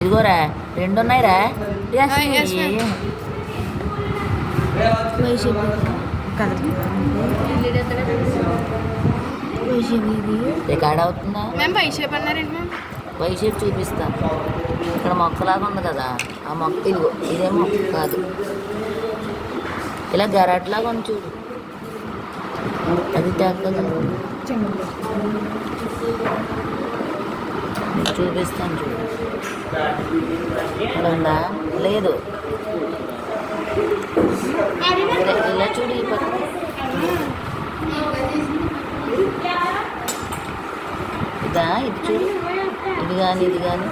ఇదిగోరా 2 ఉన్నాయిరా. రికార్డ్ అవుతుందా? వై షేప్ చూపిస్తాను. ఇక్కడ మొక్కలాగా ఉంది కదా, ఆ మొక్క ఇదిగో, ఇదే మొక్క కాదు, ఇలా గరాట్లాగా ఉంది చూడు, అది తగ్గదు. చూపిస్తాను చూడు, ఇక్కడ ఉందా? లేదు, ఇలా చూడు, ఈ పక్క ఇదా, ఇది చూడు, ఇది కానీ ఇది కానీ.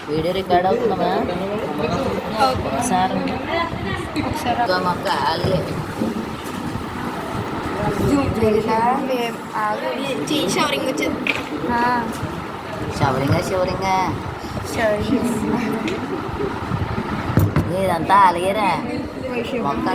వీడియో రికార్డ్ అవుతుందా? ఒకసారి మొక్క ఆగే షవరింగా ఇదంతా అలాగేరా మొక్క.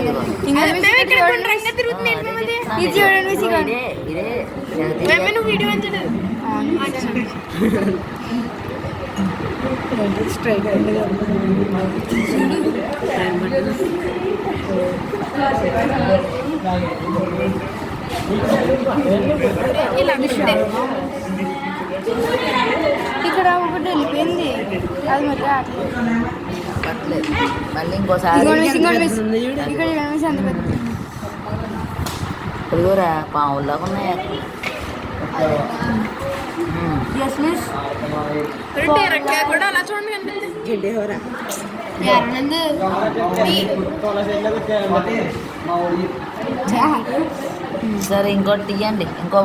ఇక్కడ ఒకటి వెళ్ళిపోయింది, అది మొత్తం పట్టలేదు. మళ్ళీ ఇంకోసారి ఇదిగోరా పావుల్లాగా ఉన్నాయి. సరే ఇంకోటి తీయండి, ఇంకో